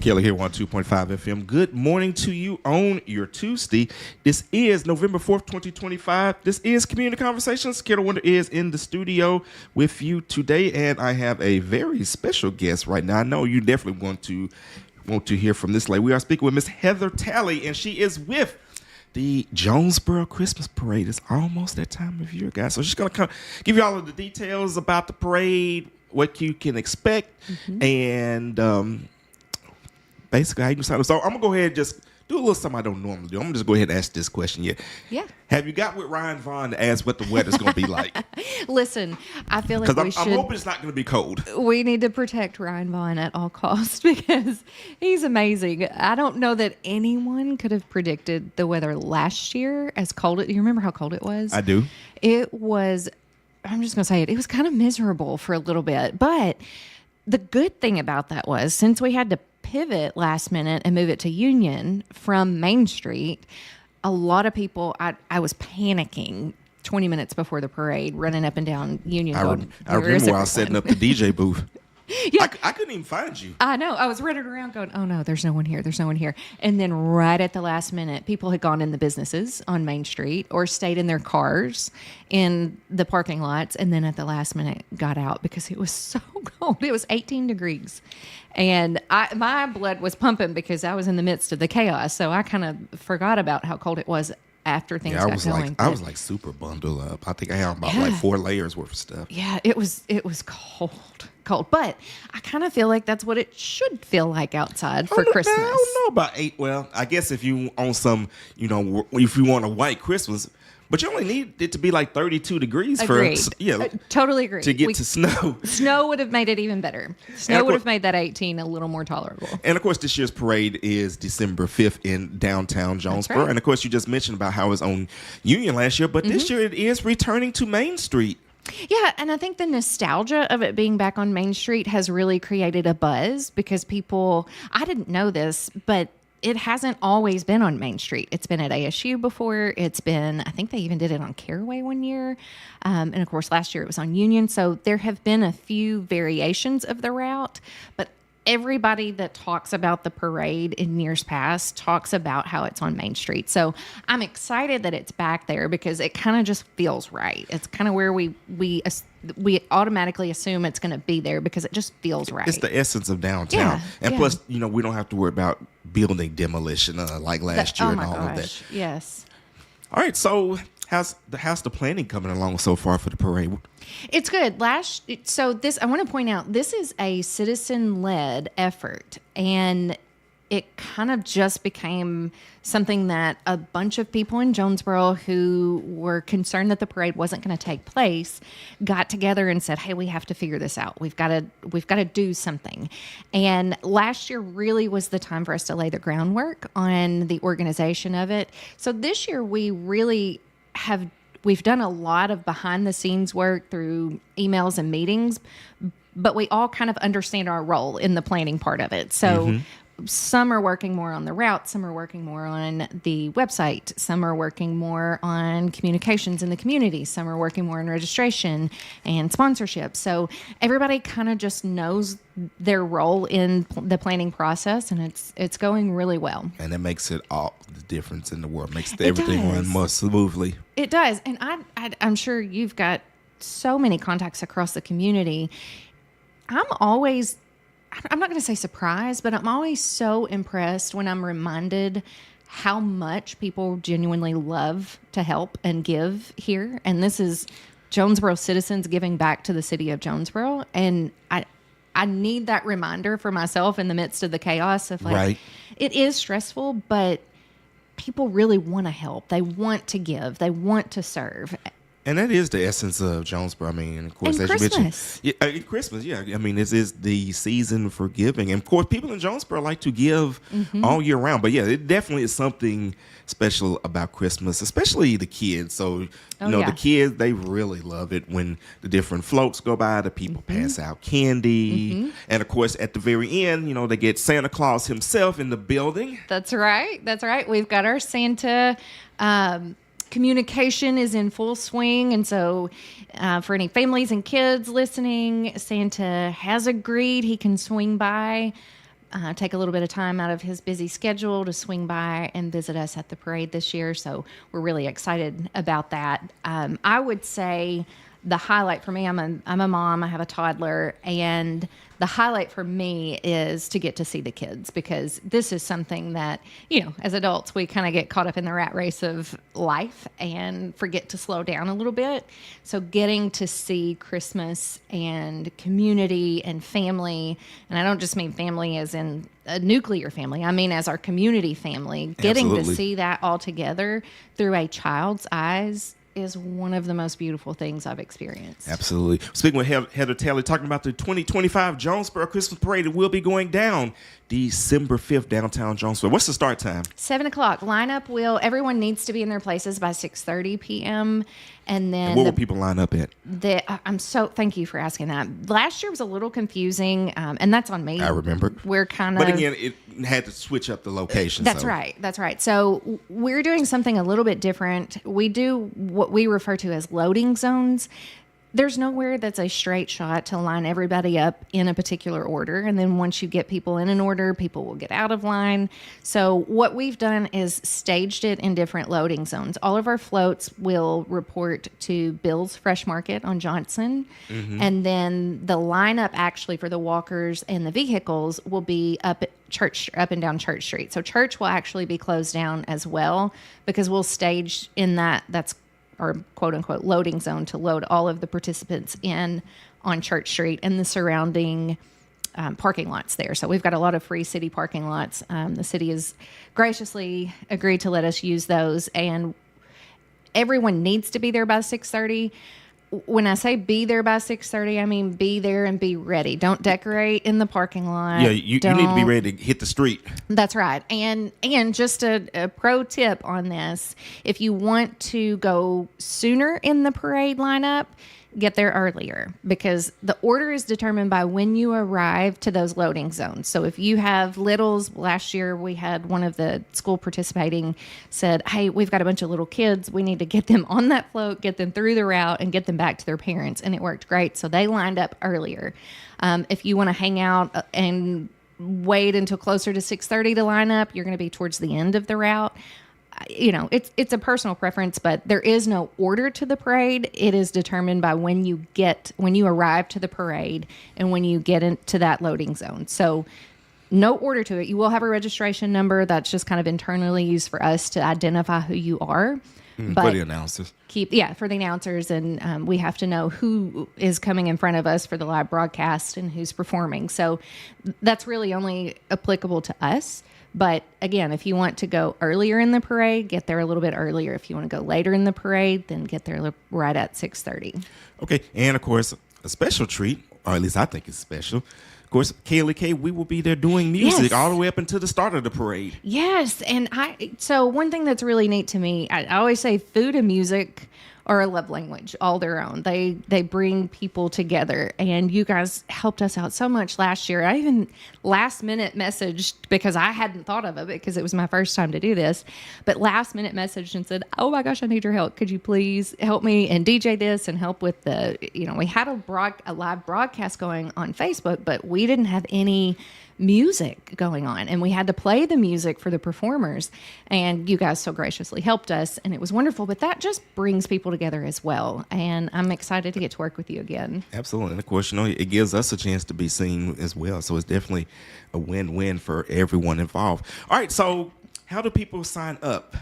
Kelly here, 102.5 FM. Good morning to you on your Tuesday. This is November 4th, 2025. This is Community Conversations. Kelly Wonder is in the studio with you today, and I have a very special guest right now. I know you definitely want to hear from this lady. We are speaking with Miss Heather Talley, and she is with the Jonesboro Christmas Parade. It's almost that time of year, guys. So she's going to come give you all of the details about the parade, what you can expect, and basically how you decide. So I'm going to go ahead and just do a little something I don't normally do. I'm going to just go ahead and ask this question. Yeah. Have you got with Ryan Vaughn to ask what the weather's going to be like? Listen, I feel like Because I'm hoping it's not going to be cold. We need to protect Ryan Vaughn at all costs because he's amazing. I don't know that anyone could have predicted the weather last year as cold. You remember how cold it was? I do. It was, I'm just going to say it was kind of miserable for a little bit. But the good thing about that was since we had to pivot last minute and move it to Union from Main Street, a lot of people, I was panicking 20 minutes before the parade, running up and down Union. I remember when I was setting up the DJ booth. Yeah. I couldn't even find you. I know. I was running around going, oh no, there's no one here. There's no one here. And then right at the last minute, people had gone in the businesses on Main Street or stayed in their cars in the parking lots. And then at the last minute got out because it was so cold. It was 18 degrees. And my blood was pumping because I was in the midst of the chaos. So I kind of forgot about how cold it was after things got going. I was like super bundled up. I think I had about like 4 layers worth of stuff. Yeah, it was cold. But I kind of feel like that's what it should feel like outside for Christmas. I don't know about 8. Well, I guess if you on some, if you want a white Christmas, but you only need it to be like 32 degrees Agreed. Totally agree. To get to snow. Snow would have made it even better. Snow would have made that 18 a little more tolerable. And of course, this year's parade is December 5th in downtown Jonesboro. Right. And of course, you just mentioned about how it was on Union last year, but this year it is returning to Main Street. Yeah, and I think the nostalgia of it being back on Main Street has really created a buzz because people, I didn't know this, but it hasn't always been on Main Street. It's been at ASU before. It's been, I think they even did it on Caraway one year. And of course, last year it was on Union. So there have been a few variations of the route, but everybody that talks about the parade in years past talks about how it's on Main Street. So I'm excited that it's back there because it kind of just feels right. It's kind of where we automatically assume it's going to be there because it just feels right. It's the essence of downtown. Plus, we don't have to worry about building demolition like last year and all of that. Yes. All right. So how's the planning coming along so far for the parade? It's good. I want to point out, this is a citizen-led effort, and it kind of just became something that a bunch of people in Jonesboro who were concerned that the parade wasn't going to take place got together and said, hey, we have to figure this out. We've got to do something. And last year really was the time for us to lay the groundwork on the organization of it. So this year we've done a lot of behind the scenes work through emails and meetings, but we all kind of understand our role in the planning part of it. So some are working more on the route, some are working more on the website, some are working more on communications in the community, some are working more on registration and sponsorship. So everybody kind of just knows their role in the planning process, and it's going really well. And it makes it all the difference in the world. Makes everything run more smoothly. It does. And I'm sure you've got so many contacts across the community. I'm not going to say surprised, but I'm always so impressed when I'm reminded how much people genuinely love to help and give here. And this is Jonesboro citizens giving back to the city of Jonesboro. And I need that reminder for myself in the midst of the chaos of it is stressful, but people really want to help. They want to give. They want to serve. And that is the essence of Jonesboro. I mean, of course, as Christmas. You mentioned, Christmas, yeah. I mean, this is the season for giving. And of course, people in Jonesboro like to give all year round. But yeah, it definitely is something special about Christmas, especially the kids. So, the kids, they really love it when the different floats go by, the people pass out candy. And of course, at the very end, they get Santa Claus himself in the building. That's right. We've got our Santa communication is in full swing. And so for any families and kids listening, Santa has agreed he can swing by take a little bit of time out of his busy schedule to swing by and visit us at the parade this year. So we're really excited about that. I would say the highlight for me, I'm a mom, I have a toddler, and the highlight for me is to get to see the kids, because this is something that, as adults, we kind of get caught up in the rat race of life and forget to slow down a little bit. So getting to see Christmas and community and family, and I don't just mean family as in a nuclear family, I mean as our community family, getting Absolutely. to see that all together through a child's eyes is one of the most beautiful things I've experienced. Absolutely. Speaking with Heather Talley, talking about the 2025 Jonesboro Christmas Parade. It will be going down December 5th, downtown Jonesboro. What's the start time? 7:00. Lineup everyone needs to be in their places by 6:30 p.m. And then And what will people line up at? Thank you for asking that. Last year was a little confusing, and that's on me. I remember. We're kind of. But again, it had to switch up the location. That's right. That's right. So we're doing something a little bit different. We do what we refer to as loading zones. There's nowhere that's a straight shot to line everybody up in a particular order. And then once you get people in an order, people will get out of line. So what we've done is staged it in different loading zones. All of our floats will report to Bill's Fresh Market on Johnson. Mm-hmm. And then the lineup actually for the walkers and the vehicles will be up and down Church Street. So Church will actually be closed down as well, because we'll stage in that's our quote unquote loading zone to load all of the participants in on Church Street and the surrounding parking lots there. So we've got a lot of free city parking lots. The city has graciously agreed to let us use those, and everyone needs to be there by 6:30. When I say be there by 6:30, I mean be there and be ready. Don't decorate in the parking lot. Yeah, you need to be ready to hit the street. That's right. And just a pro tip on this, if you want to go sooner in the parade lineup, get there earlier, because the order is determined by when you arrive to those loading zones. So if you have littles, last year we had one of the school participating said, hey, we've got a bunch of little kids. We need to get them on that float, get them through the route, and get them back to their parents. And it worked great. So they lined up earlier. If you want to hang out and wait until closer to 6:30 to line up, you're going to be towards the end of the route. It's a personal preference, but there is no order to the parade. It is determined by when you arrive to the parade and when you get into that loading zone. So no order to it. You will have a registration number that's just kind of internally used for us to identify who you are. But for the announcers. For the announcers. And we have to know who is coming in front of us for the live broadcast and who's performing. So that's really only applicable to us. But again, if you want to go earlier in the parade, get there a little bit earlier. If you want to go later in the parade, then get there right at 6:30. Okay. And of course, a special treat, or at least I think it's special. Of course, KLK, we will be there doing music all the way up until the start of the parade. Yes. And so one thing that's really neat to me, I always say food and music are a love language all their own. They bring people together, and you guys helped us out so much last year. I even last minute messaged, because I hadn't thought of it because it was my first time to do this, but last minute messaged and said, oh my gosh, I need your help. Could you please help me and DJ this and help with we had a live broadcast going on Facebook, but we didn't have any music going on, and we had to play the music for the performers, and you guys so graciously helped us, and it was wonderful. But that just brings people together as well, and I'm excited to get to work with you again. Absolutely. And of course, it gives us a chance to be seen as well, so it's definitely a win-win for everyone involved. All right, so how do people sign up?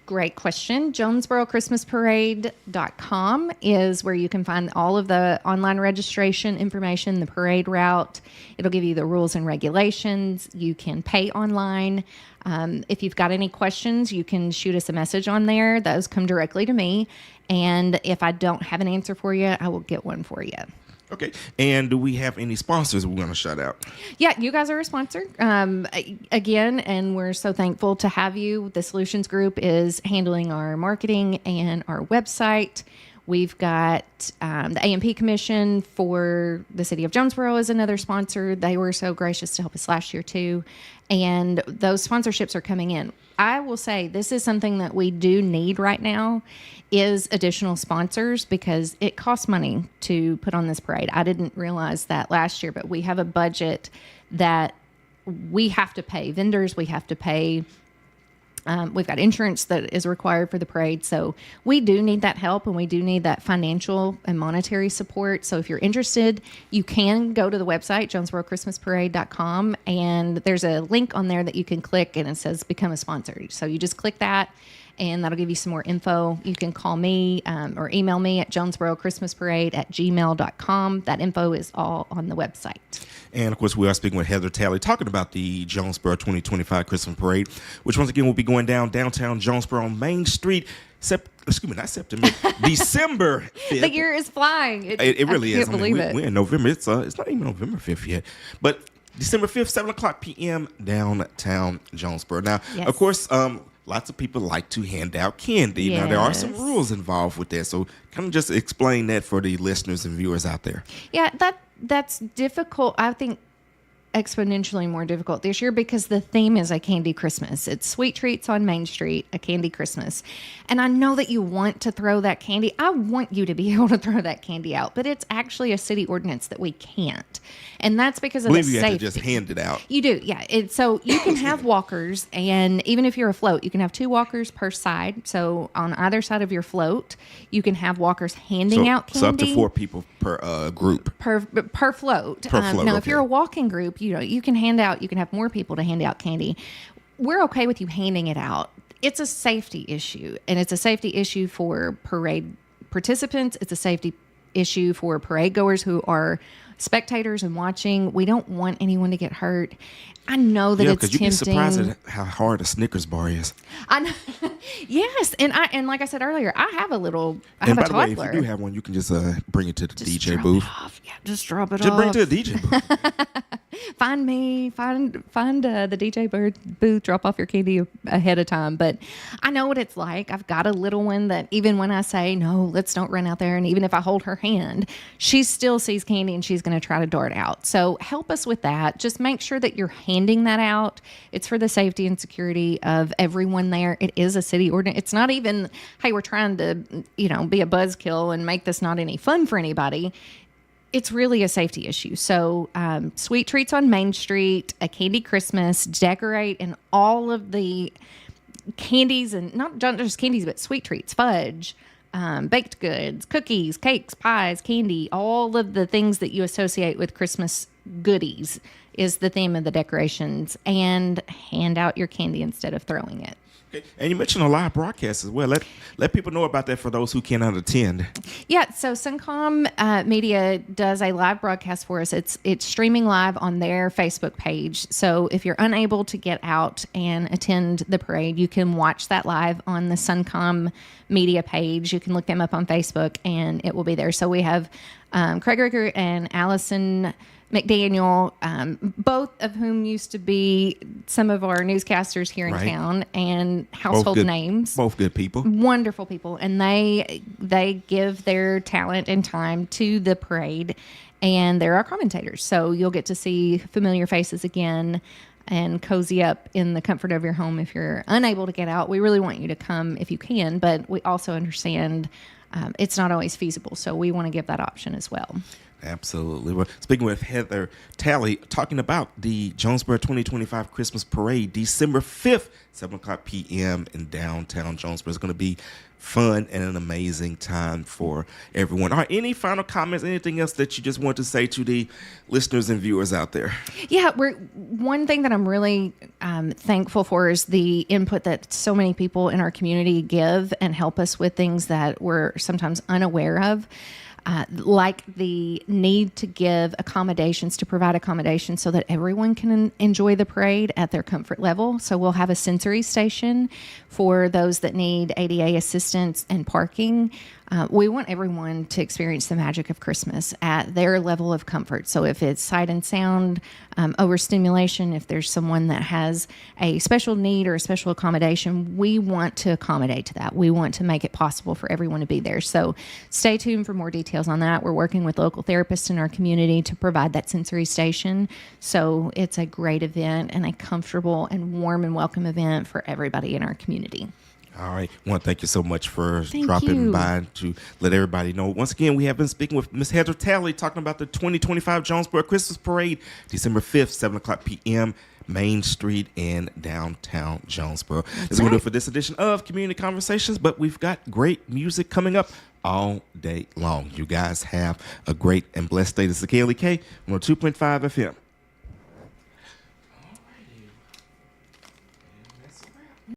Great question. JonesboroChristmasParade.com is where you can find all of the online registration information, the parade route. It'll give you the rules and regulations. You can pay online. If you've got any questions, you can shoot us a message on there. Those come directly to me. And if I don't have an answer for you, I will get one for you. Okay. And do we have any sponsors we want to shout out? Yeah, you guys are a sponsor again, and we're so thankful to have you. The Solutions Group is handling our marketing and our website. We've got the A&P Commission for the city of Jonesboro is another sponsor. They were so gracious to help us last year too. And those sponsorships are coming in. I will say this is something that we do need right now is additional sponsors, because it costs money to put on this parade. I didn't realize that last year, but we have a budget that we have to pay vendors, we have to pay. We've got insurance that is required for the parade. So we do need that help, and we do need that financial and monetary support. So if you're interested, you can go to the website, jonesboroughchristmasparade.com, and there's a link on there that you can click, and it says become a sponsor. So you just click that, and that'll give you some more info. You can call me or email me at jonesboroughchristmasparade@gmail.com. That info is all on the website. And, of course, we are speaking with Heather Talley, talking about the Jonesboro 2025 Christmas Parade, which, once again, will be going down downtown Jonesboro on Main Street. Not September, December 5th. The year is flying. It really is. I can't believe it. We're in November. It's not even November 5th yet. But December 5th, 7 o'clock p.m., downtown Jonesboro. Now, Yes. of course, lots of people like to hand out candy. Now, there are some Yes. rules involved with that. So kind of just explain that for the listeners and viewers out there. Yeah, that's difficult. I think exponentially more difficult this year because the theme is a candy Christmas. It's sweet treats on Main Street, a candy Christmas. And I know that you want to throw that candy. I want you to be able to throw that candy out, but it's actually a city ordinance that we can't. And that's because of the You safety. have to just hand it out. You do, yeah. So you can have walkers, and even if you're a float, you can have 2 walkers per side. So on either side of your float, you can have walkers handing out candy. So up to 4 people per group. Per float. Per float, Now, if okay. you're a walking group, you can have more people to hand out candy. We're okay with you handing it out. It's a safety issue, and it's a safety issue for parade participants. It's a safety issue for parade goers who are spectators and watching. We don't want anyone to get hurt. I know that it's tempting. You'd be surprised at how hard a Snickers bar is. I know. Yes, and like I said earlier, I have a And toddler. by the way, if you do have one, you can just bring it to the Just DJ drop booth. it off. Yeah, just drop it Just off. bring it to the DJ booth. Find me, find the DJ booth, drop off your candy ahead of time. But I know what it's like. I've got a little one that even when I say, no, let's don't run out there, and even if I hold her hand, she still sees candy and she's going to try to dart out. So help us with that. Just make sure that you're handing that out. It's for the safety and security of everyone there. It is a city ordinance. It's not even, hey, we're trying to, be a buzzkill and make this not any fun for anybody. It's really a safety issue. So sweet treats on Main Street, a candy Christmas, decorate, and all of the candies, and not just candies, but sweet treats, fudge, baked goods, cookies, cakes, pies, candy, all of the things that you associate with Christmas goodies is the theme of the decorations, and hand out your candy instead of throwing it. Okay. And you mentioned a live broadcast as well. Let people know about that for those who cannot attend. Yeah, so Suncom Media does a live broadcast for us. It's streaming live on their Facebook page. So if you're unable to get out and attend the parade, you can watch that live on the Suncom Media page. You can look them up on Facebook, and it will be there. So we have Craig Ricker and Allison McDaniel, both of whom used to be some of our newscasters here in Right. town and household names. Both good people. Wonderful people, and they give their talent and time to the parade, and they're our commentators. So you'll get to see familiar faces again and cozy up in the comfort of your home. If you're unable to get out, we really want you to come if you can, but we also understand it's not always feasible, so we want to give that option as well. Absolutely. Well, speaking with Heather Talley, talking about the Jonesboro 2025 Christmas Parade, December 5th, 7 o'clock p.m. in downtown Jonesboro. It's going to be fun and an amazing time for everyone. Are any final comments, anything else that you just want to say to the listeners and viewers out there? Yeah, one thing that I'm really thankful for is the input that so many people in our community give and help us with things that we're sometimes unaware of. Like the need to give accommodations, to provide accommodations so that everyone can enjoy the parade at their comfort level. So we'll have a sensory station for those that need ADA assistance and parking. We want everyone to experience the magic of Christmas at their level of comfort. So if it's sight and sound, overstimulation, if there's someone that has a special need or a special accommodation, we want to accommodate to that. We want to make it possible for everyone to be there. So stay tuned for more details on that. We're working with local therapists in our community to provide that sensory station. So it's a great event and a comfortable and warm and welcome event for everybody in our community. All right. I want to thank you so much for Thank dropping you. by to let everybody know. Once again, we have been speaking with Miss Heather Talley, talking about the 2025 Jonesboro Christmas Parade, December 5th, 7 o'clock p.m. Main Street in downtown Jonesboro. That's going to do it for this edition of Community Conversations, but we've got great music coming up all day long. You guys have a great and blessed day. This is KLEK on 2.5 FM.